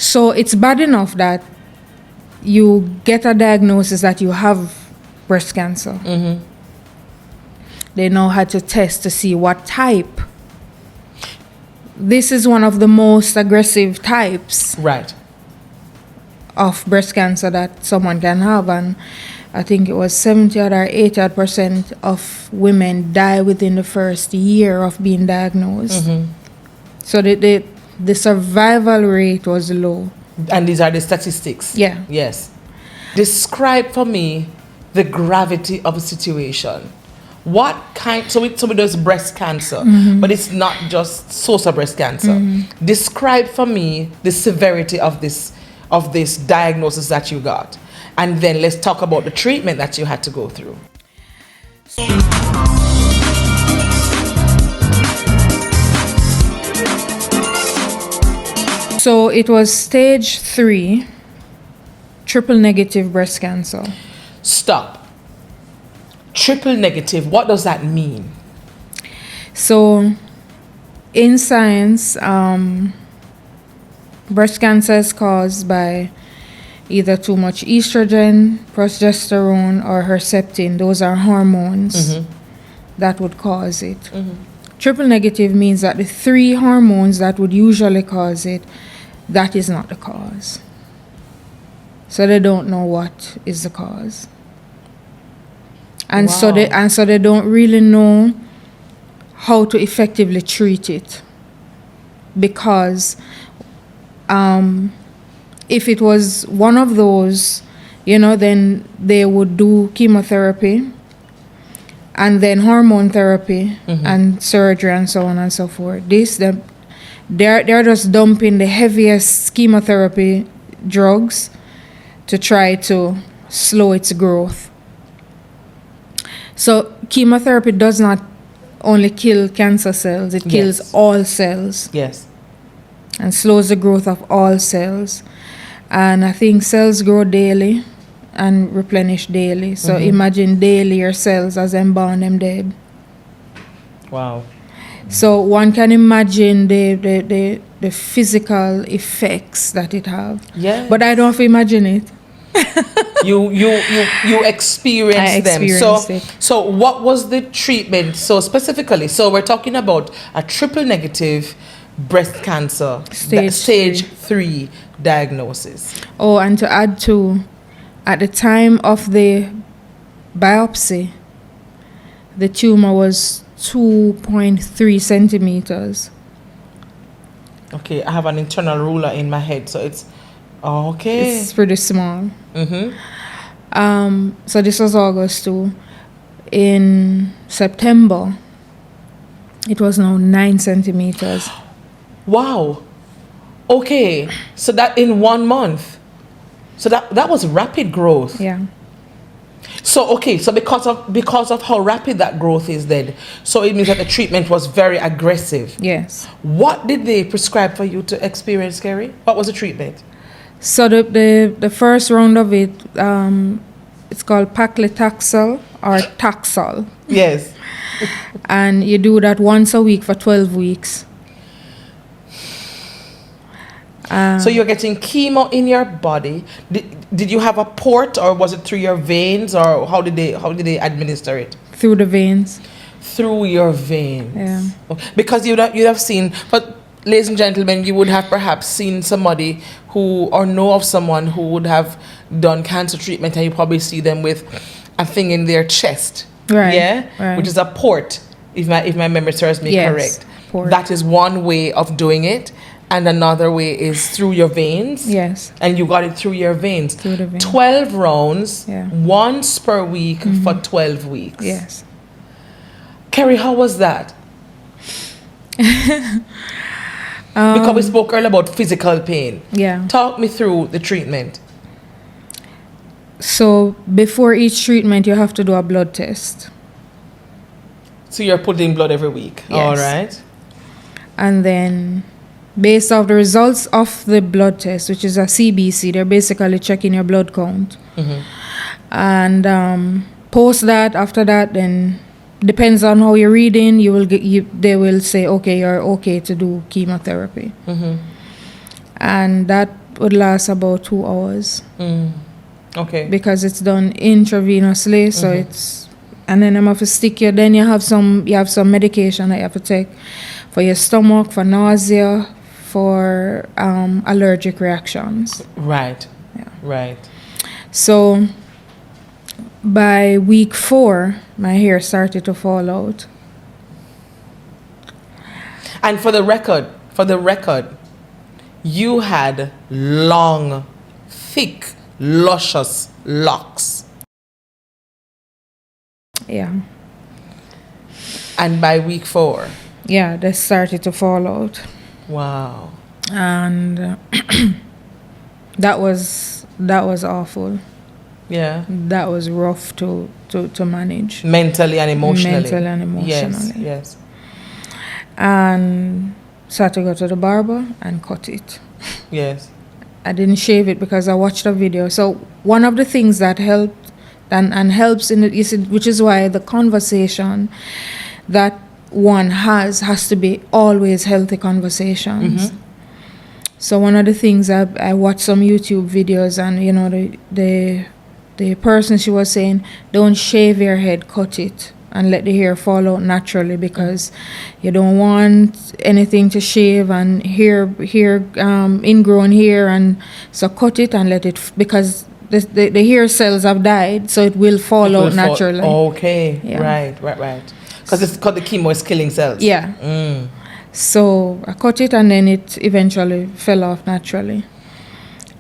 So it's bad enough that you get a diagnosis that you have breast cancer. Mm-hmm. They now had to test to see what type. This is one of the most aggressive types Right. of breast cancer that someone can have, and I think it was 70 or 80% of women die within the first year of being diagnosed. Mm-hmm. So the survival rate was low. And these are the statistics. Yeah. Yes. Describe for me the gravity of the situation. What kind? So it does breast cancer, but it's not just source of breast cancer. Describe for me the severity of this diagnosis that you got, and then let's talk about the treatment that you had to go through. So it was stage 3, triple negative breast cancer. Stop. Triple negative. What does that mean? So in science, breast cancer is caused by either too much estrogen, progesterone, or Herceptin. Those are hormones that would cause it. Triple negative means that the 3 hormones that would usually cause it, that is not the cause. So they don't know what is the cause. And so they don't really know how to effectively treat it. Because if it was one of those, then they would do chemotherapy and then hormone therapy and surgery and so on and so forth. They're just dumping the heaviest chemotherapy drugs to try to slow its growth. So chemotherapy does not only kill cancer cells, it kills all cells. Yes. And slows the growth of all cells. And I think cells grow daily and replenish daily. So imagine daily your cells as them born, them dead. Wow. So one can imagine the physical effects that it have. Yeah. But I don't have to imagine it. You experienced them. So what was the treatment? So specifically, so we're talking about a triple negative breast cancer stage 3 diagnosis. Oh, and to add to, at the time of the biopsy, the tumor was 2.3 centimeters. Okay, I have an internal ruler in my head, so it's okay. It's pretty small. So this was August 2. In September, it was now 9 centimeters. Wow. Okay, so that in 1 month. So that was rapid growth. Yeah. So so because of how rapid that growth is then, so it means that the treatment was very aggressive. Yes. What did they prescribe for you to experience, Kerry? What was the treatment? So the first round of it, it's called paclitaxel or Taxol. Yes. And you do that once a week for 12 weeks. So you're getting chemo in your body. Did you have a port, or was it through your veins, or how did they administer it? Through the veins. Through your veins. Yeah. Because you'd have seen, but ladies and gentlemen, you would have perhaps seen somebody who, or know of someone who would have done cancer treatment, and you probably see them with a thing in their chest. Right. Yeah. Right. Which is a port, if my memory serves me correct. Port. That is one way of doing it. And another way is through your veins. Yes. And you got it through your veins. Through the veins. 12 rounds, Yeah. once per week for 12 weeks. Yes. Kerry, how was that? Because we spoke earlier about physical pain. Yeah. Talk me through the treatment. So before each treatment, you have to do a blood test. So you're putting blood every week. Yes. All right. And then based off the results of the blood test, which is a CBC, they're basically checking your blood count. And post that, after that, then depends on how you're reading, they will say, okay, you're okay to do chemotherapy. And that would last about 2 hours Okay. because it's done intravenously. So it's, and then I'm have to stick you. Then you have some medication that you have to take for your stomach, for nausea, for allergic reactions. Right. Yeah. Right. So by week 4, my hair started to fall out. And for the record, you had long, thick, luscious locks. Yeah. And by week 4. Yeah, they started to fall out. Wow. And that was awful. Yeah. That was rough to manage. Mentally and emotionally. Mentally and emotionally. Yes. And so I had to go to the barber and cut it. Yes. I didn't shave it because I watched a video. So one of the things that helped and helps in it is, which is why the conversation that one has to be always healthy conversations. So one of the things I watched some YouTube videos, and you know, the person, she was saying, don't shave your head, cut it and let the hair fall out naturally, because you don't want anything to shave and ingrown hair, and so cut it and let it, because the hair cells have died, so it will fall out naturally. Okay. Yeah. Right. Because the chemo is killing cells. Yeah. So I cut it and then it eventually fell off naturally.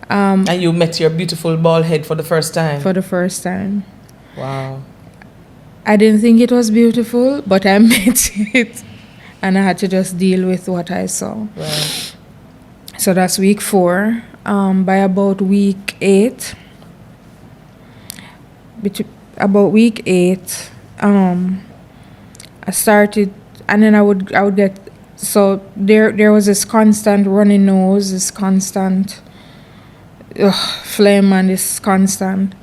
And you met your beautiful bald head for the first time. For the first time. Wow. I didn't think it was beautiful, but I met it, and I had to just deal with what I saw. Right. So that's week 4. By about week 8, I started, and then I would get, so there was this constant runny nose, this constant phlegm, and this constant,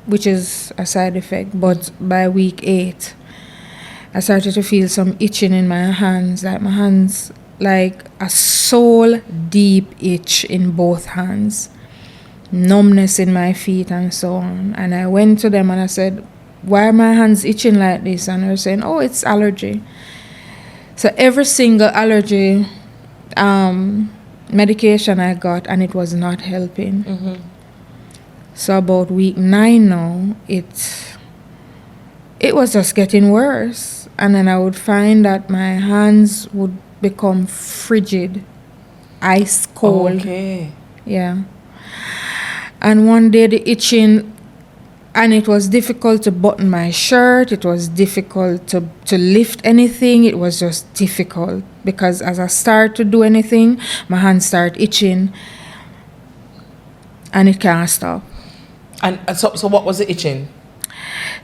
which is a side effect. But by week 8, I started to feel some itching in my hands, like a soul deep itch in both hands, numbness in my feet, and so on. And I went to them and I said, why are my hands itching like this? And they're saying, oh, it's allergy. So every single allergy medication I got, and it was not helping. So about week 9 now, it was just getting worse. And then I would find that my hands would become frigid, ice cold. Okay. Yeah. And one day the itching, and it was difficult to button my shirt. It was difficult to lift anything. It was just difficult, because as I start to do anything, my hands start itching, and it can't stop. And so what was the itching?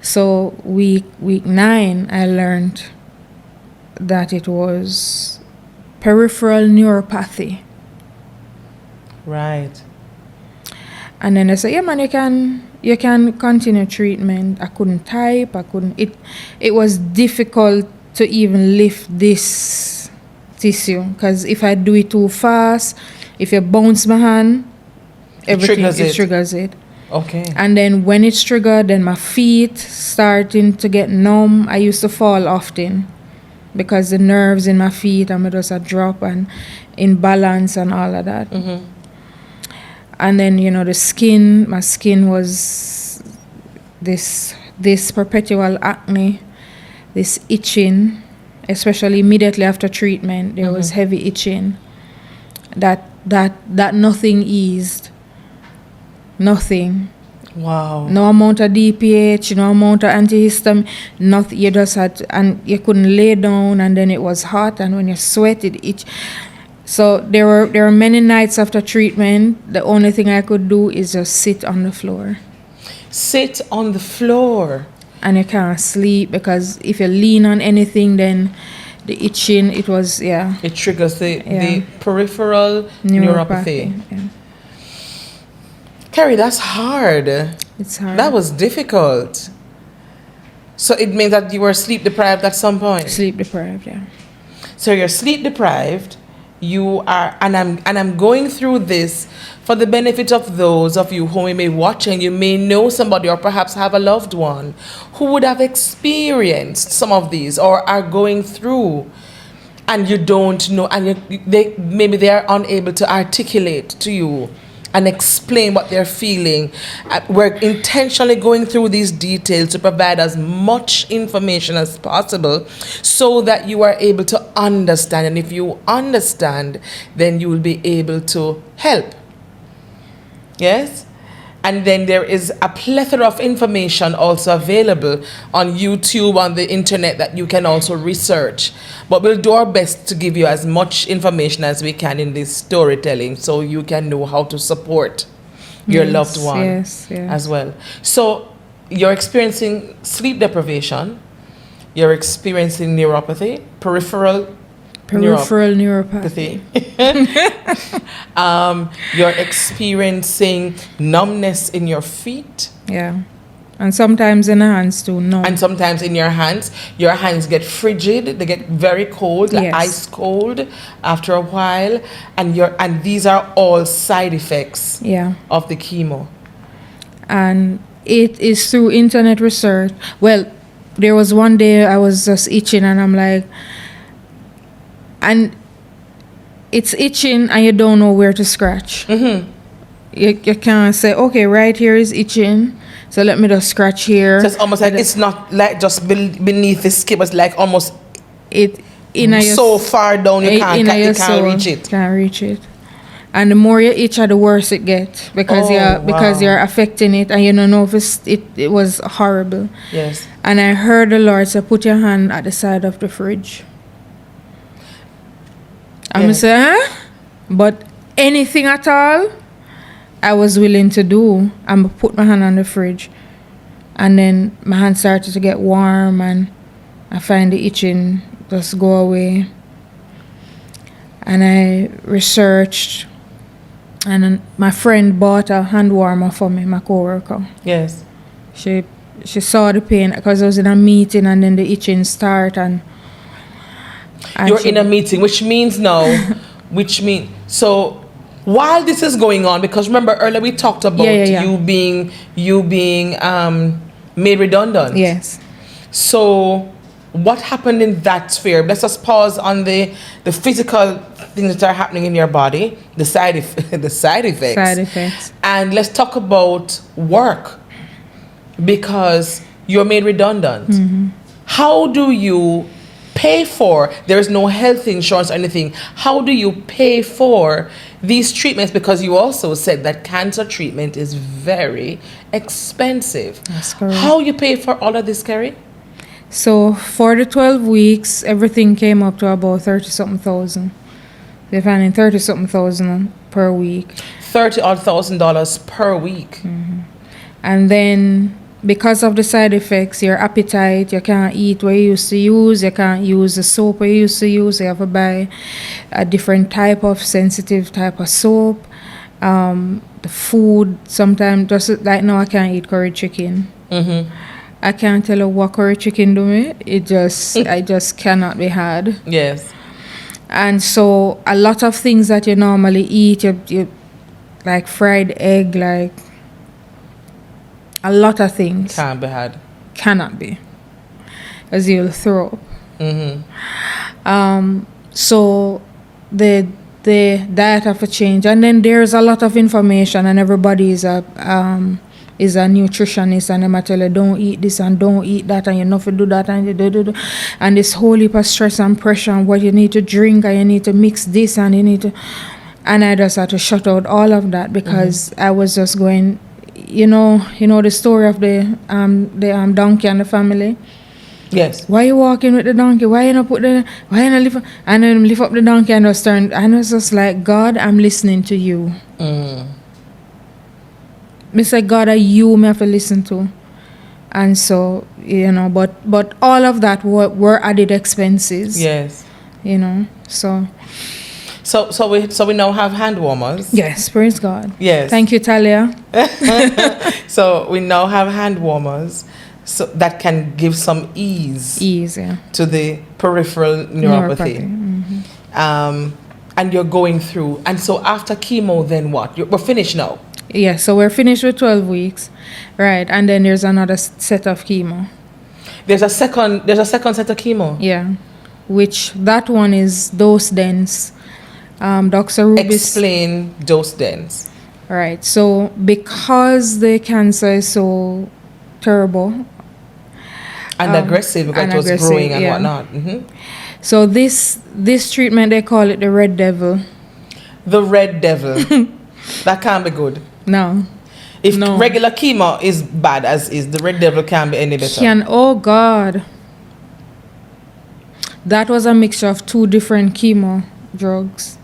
So week 9, I learned that it was peripheral neuropathy. Right. And then I said, yeah, man, you can continue treatment. I couldn't type. It was difficult to even lift this tissue, because if I do it too fast, if you bounce my hand, everything triggers it. Okay. And then when it's triggered, then my feet starting to get numb. I used to fall often because the nerves in my feet, and just a drop and imbalance and all of that. And then, you know, my skin was this perpetual acne, this itching, especially immediately after treatment. There was heavy itching that nothing eased. Nothing. Wow. No amount of DPH, no amount of antihistamine, nothing. You just had, and you couldn't lay down, and then it was hot, and when you sweat, it itch. So there were many nights after treatment, the only thing I could do is just sit on the floor. Sit on the floor. And you can't sleep, because if you lean on anything, then the itching, it was, yeah. It triggers the peripheral neuropathy. Yeah. Carrie, that's hard. It's hard. That was difficult. So it means that you were sleep deprived at some point. Sleep deprived, yeah. So you're sleep deprived, you are, and I'm going through this for the benefit of those of you who may be watching. You may know somebody or perhaps have a loved one who would have experienced some of these or are going through, and you don't know, and maybe they are unable to articulate to you and explain what they're feeling. We're intentionally going through these details to provide as much information as possible so that you are able to understand. And if you understand, then you will be able to help. Yes? And then there is a plethora of information also available on YouTube, on the internet, that you can also research. But we'll do our best to give you as much information as we can in this storytelling so you can know how to support your loved one as well. So you're experiencing sleep deprivation, you're experiencing neuropathy, peripheral neuropathy. You're experiencing numbness in your feet. Yeah. And sometimes in the hands too, no. And sometimes in your hands get frigid, they get very cold, like ice cold after a while. And these are all side effects of the chemo. And it is through internet research. Well, there was one day I was just itching and I'm like, and it's itching and you don't know where to scratch. Mm-hmm. You can't say, okay, right here is itching, so let me just scratch here. So it's almost like it's not like just beneath the skin, it's like almost so far down you can't reach it. Can't reach it. And the more you itch, the worse it gets because you're affecting it and you don't know if it was horrible. Yes. And I heard the Lord say, put your hand at the side of the fridge. I'm saying, but anything at all, I was willing to do. I put my hand on the fridge, and then my hand started to get warm, and I find the itching just go away. And I researched, and then my friend bought a hand warmer for me, my coworker. Yes. She saw the pain because I was in a meeting, and then the itching started, You're in a meeting, which means so while this is going on, because remember earlier we talked about you being made redundant. Yes. So what happened in that sphere? Let's just pause on the physical things that are happening in your body, the side effects. And let's talk about work, because you're made redundant. Mm-hmm. How do you pay for, there is no health insurance or anything, how do you pay for these treatments? Because you also said that cancer treatment is very expensive. That's correct. How you pay for all of this, Kerry? So for the 12 weeks, everything came up to about 30-something thousand. They're finding 30-something thousand per week. $30,000 per week. Mm-hmm. And then because of the side effects, your appetite, you can't eat what you used to use, you can't use the soap you used to use, you have to buy a different type of sensitive type of soap. The food, sometimes, just like now I can't eat curry chicken. Mm-hmm. I can't tell you what curry chicken do me. I just cannot be had. Yes. And so a lot of things that you normally eat, you like fried egg, like a lot of things can't be had. Cannot be, as you'll throw up. Mm-hmm. So the diet have to change, and then there's a lot of information, and everybody is a nutritionist, and they might tell you don't eat this and don't eat that, and you know to do that, and you do, and this whole heap of stress and pressure, and what you need to drink, and you need to mix this, and you need to, and I just had to shut out all of that because I was just going. You know the story of the donkey and the family. Yes. Why you walking with the donkey? Why you not lift up? And then lift up the donkey and just turn. And I was just like, God, I'm listening to you. Me say, God, are you me have to listen to? And so but all of that were added expenses. Yes. So we now have hand warmers. Yes, praise God. Yes. Thank you, Talia. So we now have hand warmers, so that can give some ease yeah. to the peripheral neuropathy. Mm-hmm. And you're going through. And so after chemo, then what? We're finished now. Yeah, so we're finished with 12 weeks. Right. And then there's another set of chemo. There's a second set of chemo. Yeah. Which that one is dose dense. Dr. Rubis. Explain dose dense. Right. So because the cancer is so terrible and aggressive, because and it was aggressive, growing and yeah. whatnot. So this treatment, they call it the red devil. The red devil. That can't be good. No. If No. regular chemo is bad as is, the red devil can't be any better. Oh God. That was a mixture of two different chemo drugs.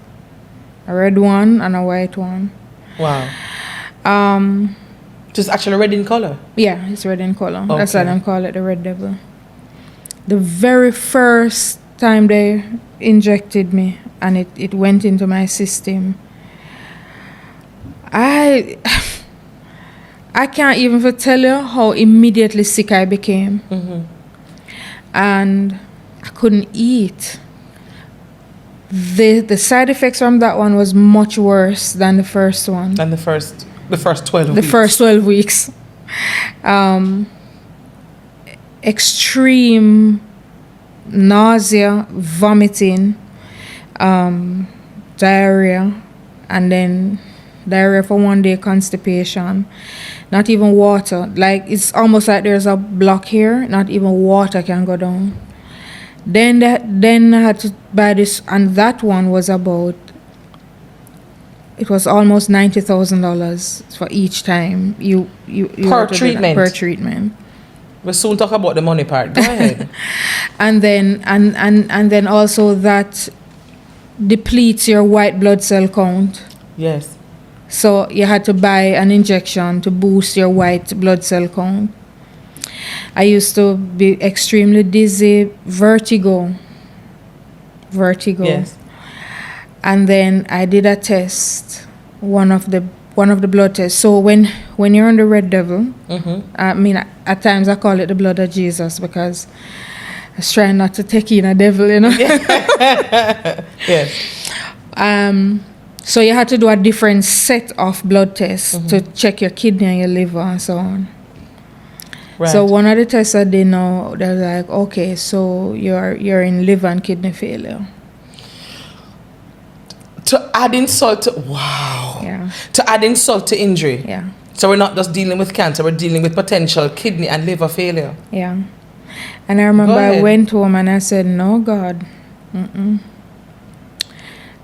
A red one and a white one. Wow. Um Just actually red in color. Yeah, it's red in color. That's why Okay. they call it the red devil. The very first time they injected me and it went into my system, I can't even tell you how immediately sick I became. And I couldn't eat. The side effects from that one was much worse than the first one. And the first 12 The weeks. first 12 weeks. Extreme nausea, vomiting, diarrhea, and then diarrhea for one day, constipation, not even water. Like, it's almost like there's a block here, not even water can go down. Then I had to buy this, and that one was about, it was almost $90,000 for each time you Per had to do that, treatment. per treatment. We'll soon talk about the money part. Go ahead. And then also that depletes your white blood cell count. Yes. So you had to buy an injection to boost your white blood cell count. I used to be extremely dizzy, vertigo. Yes. And then I did a test, one of the blood tests. So when you're on the red devil, I mean, at times I call it the blood of Jesus because I was trying not to take in a devil, you know. Yes. So you had to do a different set of blood tests to check your kidney and your liver and so on. Right. So one of the tests I did know, they're like, okay, so you're in liver and kidney failure. To add insult to wow. Yeah. To add insult to injury. Yeah. So we're not just dealing with cancer, we're dealing with potential kidney and liver failure. Yeah. And I remember Go I ahead. went home and I said, no, God.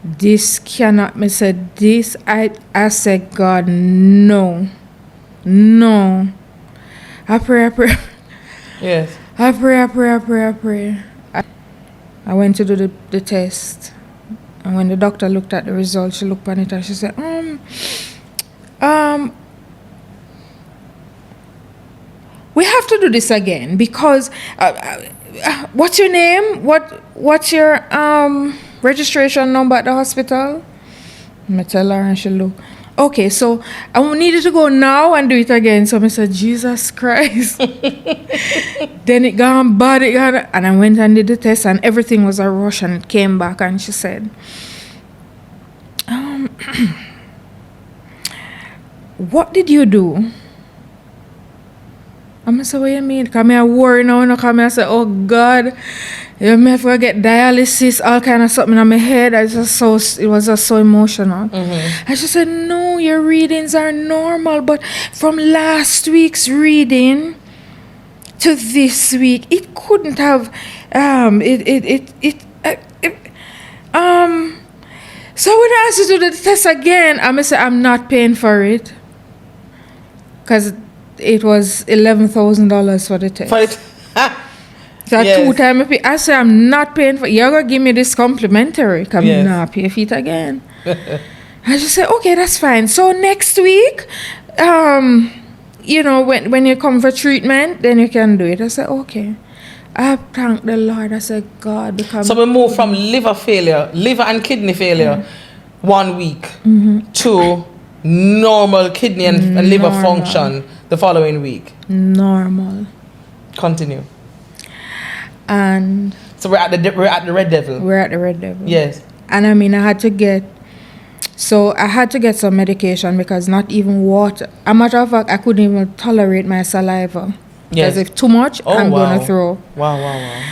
This cannot, I said, this, I said, God, no. No. I pray. Yes. I pray. I went to do the test. And when the doctor looked at the results, she looked on it and she said, we have to do this again because what's your name? What's your registration number at the hospital? I tell her and she look. Okay, so I needed to go now and do it again. So I said, Jesus Christ. Then it gone bad, and I went and did the test and everything was a rush and it came back and she said, what did you do? I said, what you mean? Come here, worry now, and come here. I said, oh God, you may have to get dialysis, all kind of something on my head. It was just so emotional. And she said, no, your readings are normal, but from last week's reading to this week, it couldn't have, so when I asked you to do the test again, I said, I'm not paying for it. Because it was $11,000 for the test. So Yes. 2 times I said, I'm not paying for it. You're going to give me this complimentary. Because Yes. I'm not pay for it again. I just said, okay, that's fine. So next week, when you come for treatment, then you can do it. I said, okay. I thank the Lord. I said, God, because So we move from liver and kidney failure 1 week to normal kidney and liver Normal. function the following week. normal. Continue. And So we're at the red devil. we're at the red devil. Yes. And I mean, I had to get some medication because not even water. A matter of fact, I couldn't even tolerate my saliva. Yes. Because if too much, I'm wow. going to throw. Wow.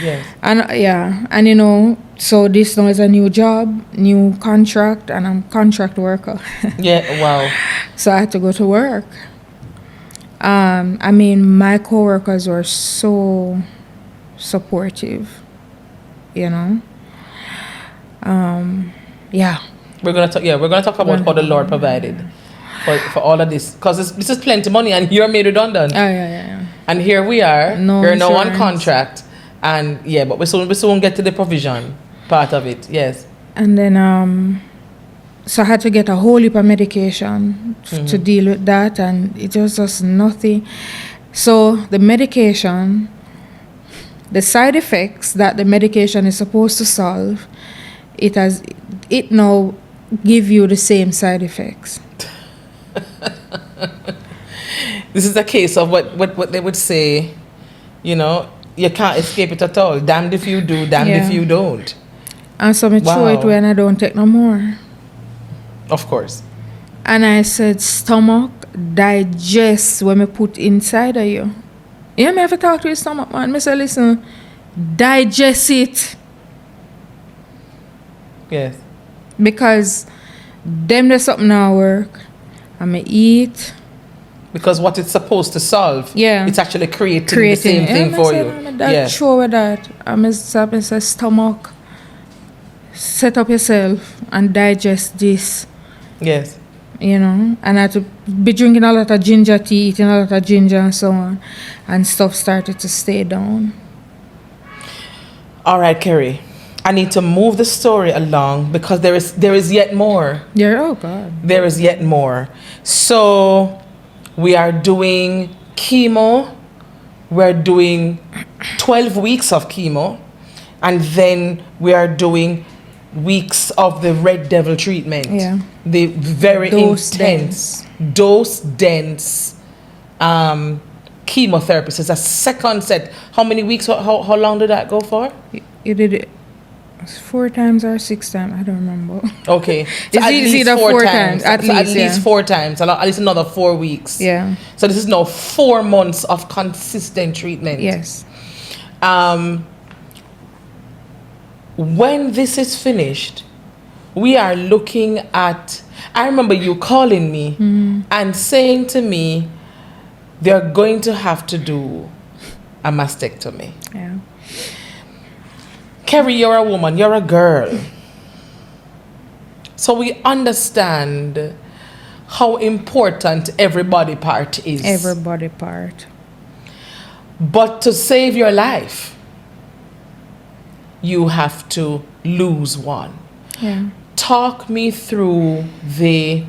Yes. And and you know, so this now is a new job, new contract, and I'm contract worker. Yeah, wow. So I had to go to work. I mean, my coworkers were so supportive, you know. Yeah. We're gonna talk about how the Lord provided for all of this, because this is plenty money, and you're made redundant. Oh yeah. And here we are. No We're now on insurance. contract, and but we soon get to the provision part of it. Yes. And then so I had to get a whole heap of medication to deal with that, and it was just nothing. So the medication, the side effects that the medication is supposed to solve, it now give you the same side effects. This is a case of what they would say, you know, you can't escape it at all. Damned if you do, damned if you don't. And so I throw it when I don't take no more. Of course. And I said, stomach digest when me put inside of you. You me have to talk to your stomach, man. Me say, listen, digest it. Yes. Because them there's something now work. I may eat. Because what it's supposed to solve, it's actually creating the same thing for you. That's sure with that. I say stomach, set up yourself and digest this. Yes. You know, and I had to be drinking a lot of ginger tea, eating a lot of ginger and so on, and stuff started to stay down. All right, Kerry. I need to move the story along because there is yet more. Yeah, oh God. There is yet more. So we are doing chemo. We're doing 12 weeks of chemo. And then we are doing weeks of the Red Devil treatment. Yeah. The very intense, dose-dense chemotherapy. So it's a second set. How many weeks, how long did that go for? You did it 4 times or 6 times, I don't remember. Okay. So It's either 4 times. At least 4 times. At least another 4 weeks. Yeah. So this is now 4 months of consistent treatment. Yes. When this is finished, we are looking at, I remember you calling me and saying to me, they're going to have to do a mastectomy. Yeah. Kerry, you're a woman, you're a girl. So we understand how important every body part is. Every body part. But to save your life, you have to lose one. Yeah. Talk me through the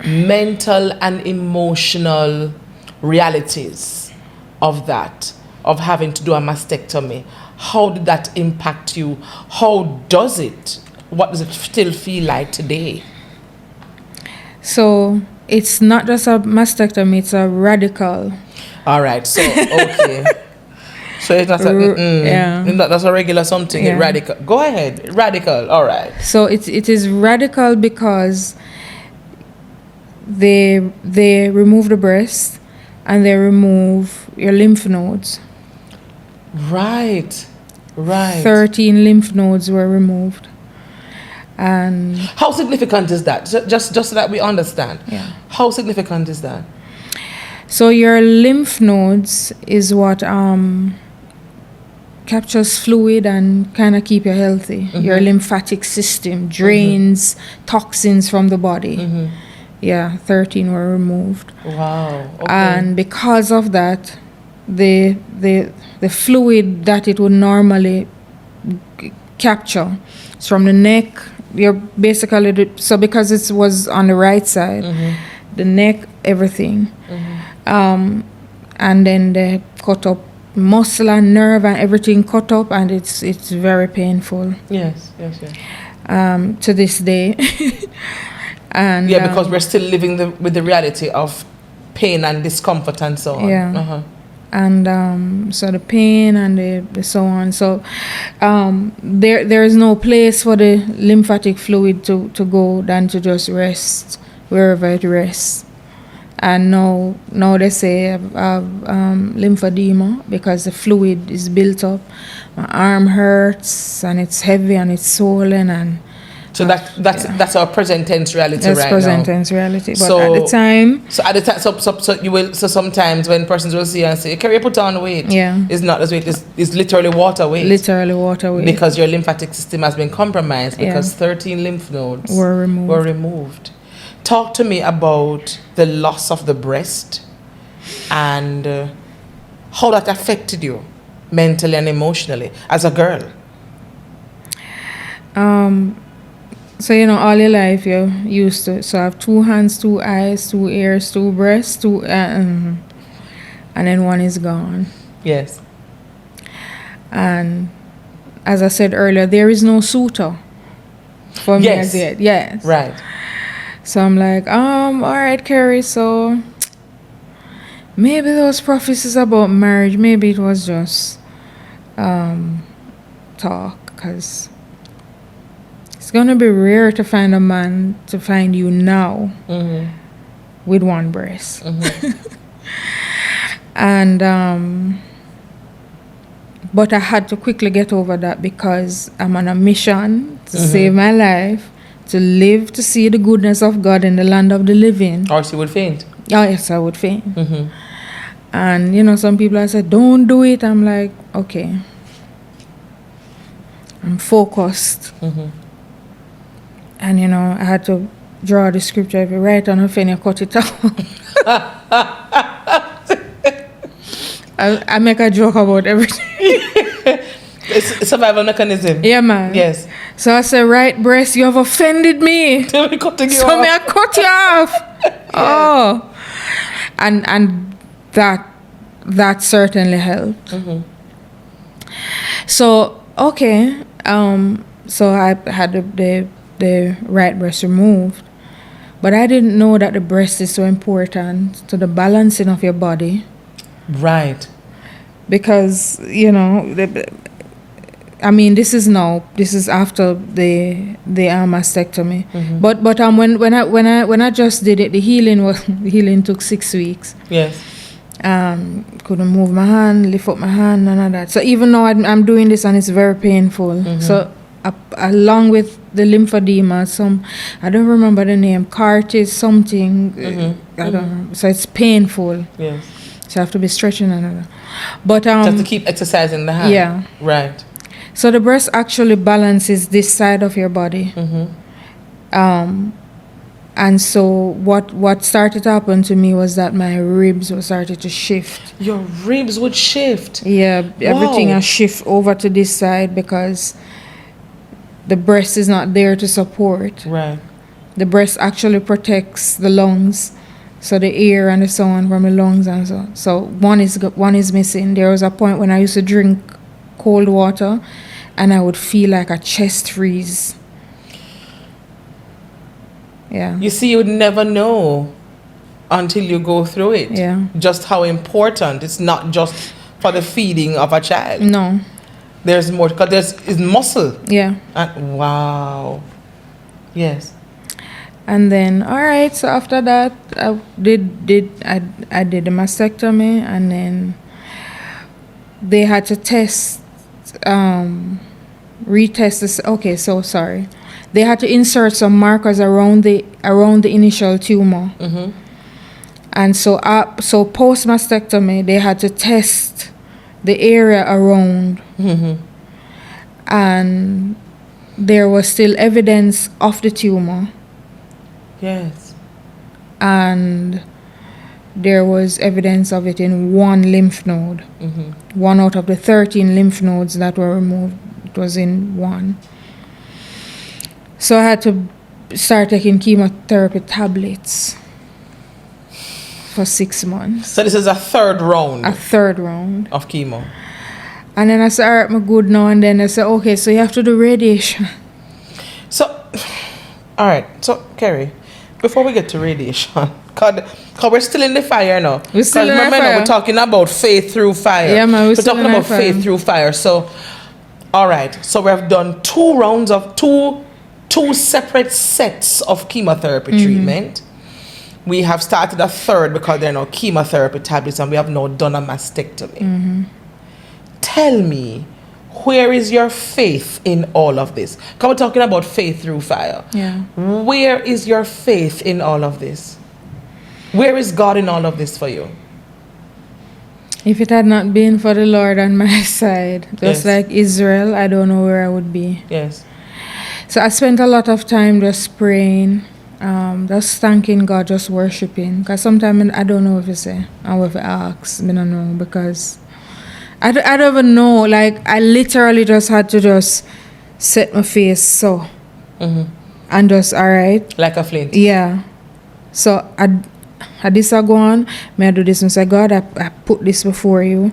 mental and emotional realities of that, of having to do a mastectomy. How did that impact you? How does it? What does it still feel like today? So it's not just a mastectomy, it's a radical. All right, so, okay. So it's not that's a regular something, Yeah. radical. Go ahead, radical, all right. So it is radical because they remove the breast and they remove your lymph nodes. Right. 13 lymph nodes were removed. And How significant is that? Just so that we understand. Yeah. How significant is that? so your lymph nodes is what captures fluid and kind of keep you healthy. Your lymphatic system drains toxins from the body. Yeah, 13 were removed. Wow. Okay. And because of that, the fluid that it would normally capture is from the neck. You're basically so because it was on the right side, the neck, everything, and then they cut up muscle and nerve and everything cut up, and it's very painful. Yes. To this day. And Because we're still living with the reality of pain and discomfort and so on. Yeah. and so the pain and the so on. So there is no place for the lymphatic fluid to go than to just rest wherever it rests. And now they say I've lymphedema because the fluid is built up. My arm hurts and it's heavy and it's swollen and. So that's our present tense reality that's right now. present tense reality. But So- at the time, So sometimes when persons will see you and say, "Can you put on weight?" Yeah. It's not as weight. It's literally water weight. literally water weight Because your lymphatic system has been compromised Yeah. because 13 lymph nodes were removed. were removed. Talk to me about the loss of the breast and how that affected you mentally and emotionally as a girl. So all your life you're used to. So I have 2 hands, 2 eyes, 2 ears, 2 breasts, and then one is gone. Yes. And as I said earlier, there is no suitor for me Yes. as yet. Yes. Right. So I'm like, all right, Carrie. So maybe those prophecies about marriage, maybe it was just talk, because it's gonna be rare to find a man to find you now Mm-hmm. with one breast. Mm-hmm. And but I had to quickly get over that because I'm on a mission to save my life, to live to see the goodness of God in the land of the living. Or she would faint. Oh yes, I would faint. Mm-hmm. And some people have said, don't do it. I'm like, okay, I'm focused. Mm-hmm. And I had to draw the scripture. If you write on a pen, you cut it out. I make a joke about everything. It's a survival mechanism. Yeah, man. Yes. So I said, right breast, you have offended me. We're cutting you So off. may I cut you off? Oh. And that certainly helped. Mm-hmm. So, okay. So I had the right breast removed. But I didn't know that the breast is so important to the balancing of your body. Right. Because, this is after the mastectomy. Mm-hmm. But when I just did it, the healing took 6 weeks. Yes. Couldn't move my hand, lift up my hand, none of that. So even though I'm doing this and it's very painful, Mm-hmm. so along with the lymphedema, I don't remember the name, cartilage something, Mm-hmm. I don't know. So it's painful. Yes. So I have to be stretching and all that. But Just to keep exercising the hand. yeah. Right. So the breast actually balances this side of your body. Mm-hmm. And so what started to happen to me was that my ribs were started to shift. Your ribs would shift. Yeah, everything Wow. has shift over to this side because the breast is not there to support. Right. The breast actually protects the lungs, so the air and the so on from the lungs and so. So one is missing. There was a point when I used to drink cold water, and I would feel like a chest freeze. Yeah. You see, you would never know until you go through it. Yeah. Just how important. It's not just for the feeding of a child. No. There's more because it's muscle. Yeah. And wow. Yes. And then, all right. So after that, I did the mastectomy, and then they had to retest this. Okay, so sorry. They had to insert some markers around the initial tumor, Mm-hmm. and so post mastectomy, they had to test the area around, Mm-hmm. and there was still evidence of the tumor. Yes. And there was evidence of it in one lymph node. Mm-hmm. One out of the 13 lymph nodes that were removed, it was in one. So I had to start taking chemotherapy tablets for 6 months. So this is a third round A third round. of chemo. And then I said, all right, I'm good now. And then I said, okay, so you have to do radiation. So, all right. So, Kerry, Before we get to radiation, cause we're still in the fire now. We're still 'Cause in the remember now, fire. we're talking about faith through fire. Yeah, man, we're still talking in the about faith fire. through fire. So, all right. So we have done 2 rounds of two separate sets of chemotherapy treatment. We have started a third because there are no chemotherapy tablets, and we have now done a mastectomy. Tell me, where is your faith in all of this? Because we're talking about faith through fire. Yeah. Where is your faith in all of this? Where is God in all of this for you? If it had not been for the Lord on my side, Yes. just like Israel, I don't know where I would be. Yes. So I spent a lot of time just praying, just thanking God, just worshiping. Because sometimes I don't know if you say, or if you ask, I don't know, because I don't even know. Like, I literally just had to just set my face so, and just, all right. Like a flint. Yeah. So I this I go on, may I do this and say, God, I put this before you.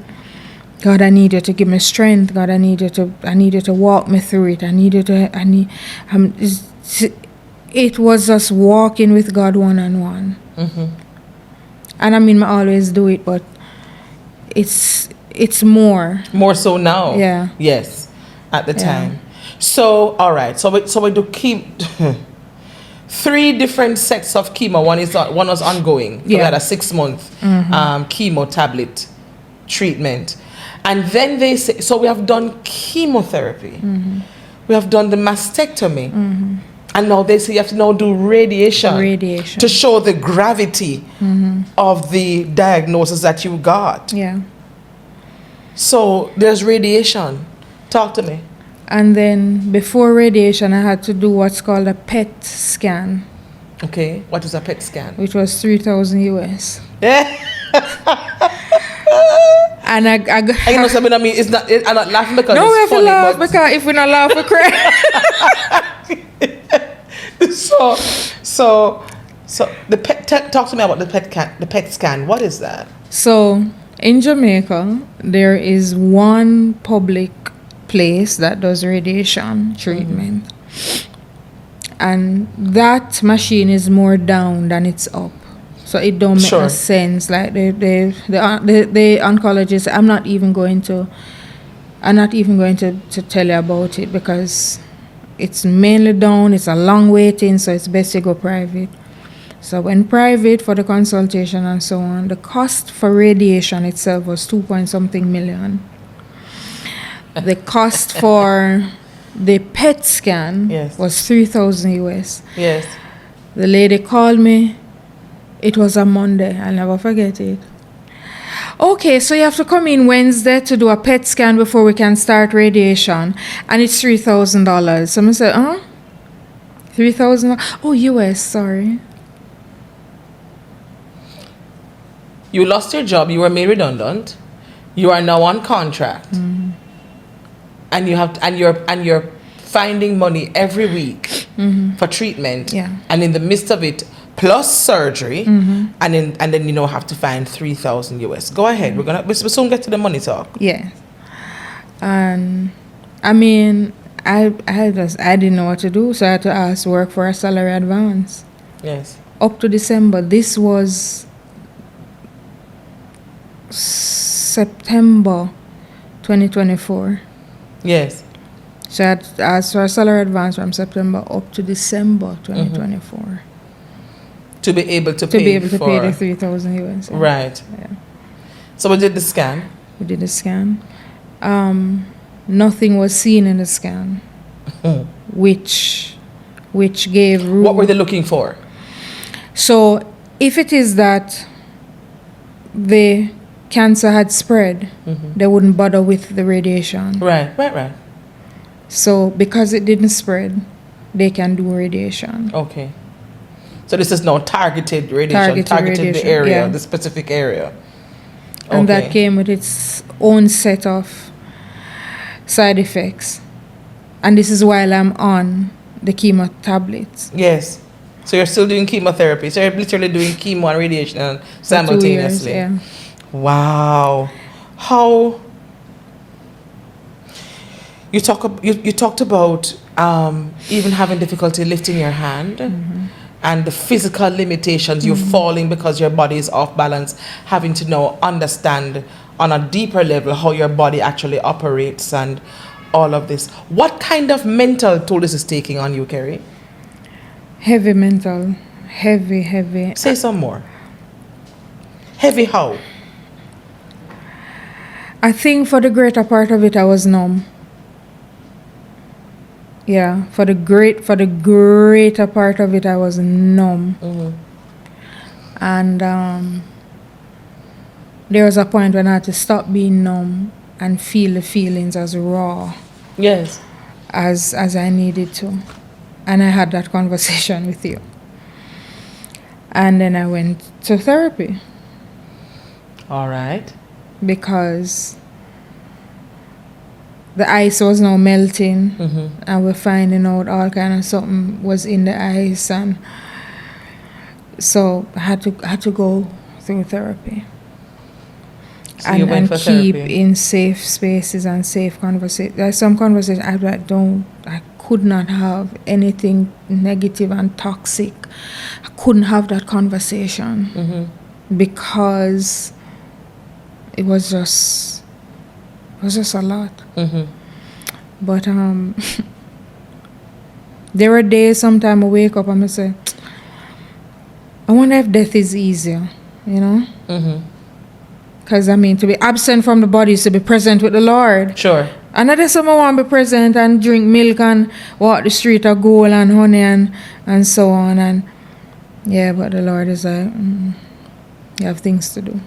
God, I need you to give me strength. God, I need you to walk me through it. It was just walking with God one-on-one. And I mean, I always do it, but it's more. More so now. Yeah. Yes. At the Yeah. time. So, all right. So we do keep 3 different sets of chemo. One was ongoing. So we Yeah. had a 6-month chemo tablet treatment. And then they say, so we have done chemotherapy. We have done the mastectomy. And now they say you have to now do radiation. Radiation. To show the gravity of the diagnosis that you got. Yeah. So there's radiation. Talk to me. And then before radiation, I had to do what's called a PET scan, Okay. What is a PET scan? which was 3,000 US. Yeah. And I And you know something I mean? I'm not laughing because no, we it's have to funny. laugh, But because if we not laugh, we cry. so the talk to me about the PET scan. What is that? So in Jamaica, there is one public place that does radiation treatment, and that machine is more down than it's up. So it don't make Sure. no sense. Like the oncologist, I'm not even going to tell you about it, because it's mainly down. It's a long waiting, so it's best to go private. So when private for the consultation and so on, the cost for radiation itself was 2-point-something million. The cost for the PET scan Yes. was 3,000 US. Yes. The lady called me. It was a Monday. I'll never forget it. Okay, so you have to come in Wednesday to do a PET scan before we can start radiation, and it's $3,000. So I said, huh? 3,000? Oh, US, sorry. You lost your job. You were made redundant. You are now on contract, and you're finding money every week for treatment. Yeah. And in the midst of it, plus surgery, and then have to find 3,000 US. Go ahead. We'll soon get to the money talk. Yeah. And I mean, I didn't know what to do, so I had to ask work for a salary advance. Yes. Up to December. This was September 2024. Yes. So I had asked for a salary advance from September up to December 2024 To be able to to pay be able to for, pay the 3,000 US. Yeah. Right. Yeah. So we did the scan. We did a scan. Nothing was seen in the scan, which gave room. What were they looking for? So if it is that the cancer had spread, they wouldn't bother with the radiation. Right. So because it didn't spread, they can do radiation. Okay. So this is now targeted radiation, targeted the radiation, area, yeah. the specific area. And that Okay. came with its own set of side effects. And this is while I'm on the chemo tablets. Yes. So you're still doing chemotherapy. So you're literally doing chemo and radiation For 2 simultaneously. years, yeah. Wow. How you talked about even having difficulty lifting your hand and the physical limitations, you're falling because your body is off balance, having to now understand on a deeper level how your body actually operates and all of this. What kind of mental toll this is taking on you, Kerry? Heavy mental. Heavy. Say some more. Heavy how? I think for the greater part of it, I was numb. Yeah, for the greater part of it, I was numb. And there was a point when I had to stop being numb and feel the feelings as raw Yes. as I needed to. And I had that conversation with you. And then I went to therapy All right. because the ice was now melting, and we're finding out all kind of something was in the ice, and so I had to go through therapy. So you went for keep therapy. in safe spaces and safe conversation. There's some conversation I could not have anything negative and toxic. I couldn't have that conversation because it was just a lot. But there were days sometimes I wake up and I say, I wonder if death is easier, you know? Because I mean, to be absent from the body is to be present with the Lord. Sure. And I just someone want to be present and drink milk and walk the street of gold and honey and so on. And yeah, but the Lord is like, you have things to do.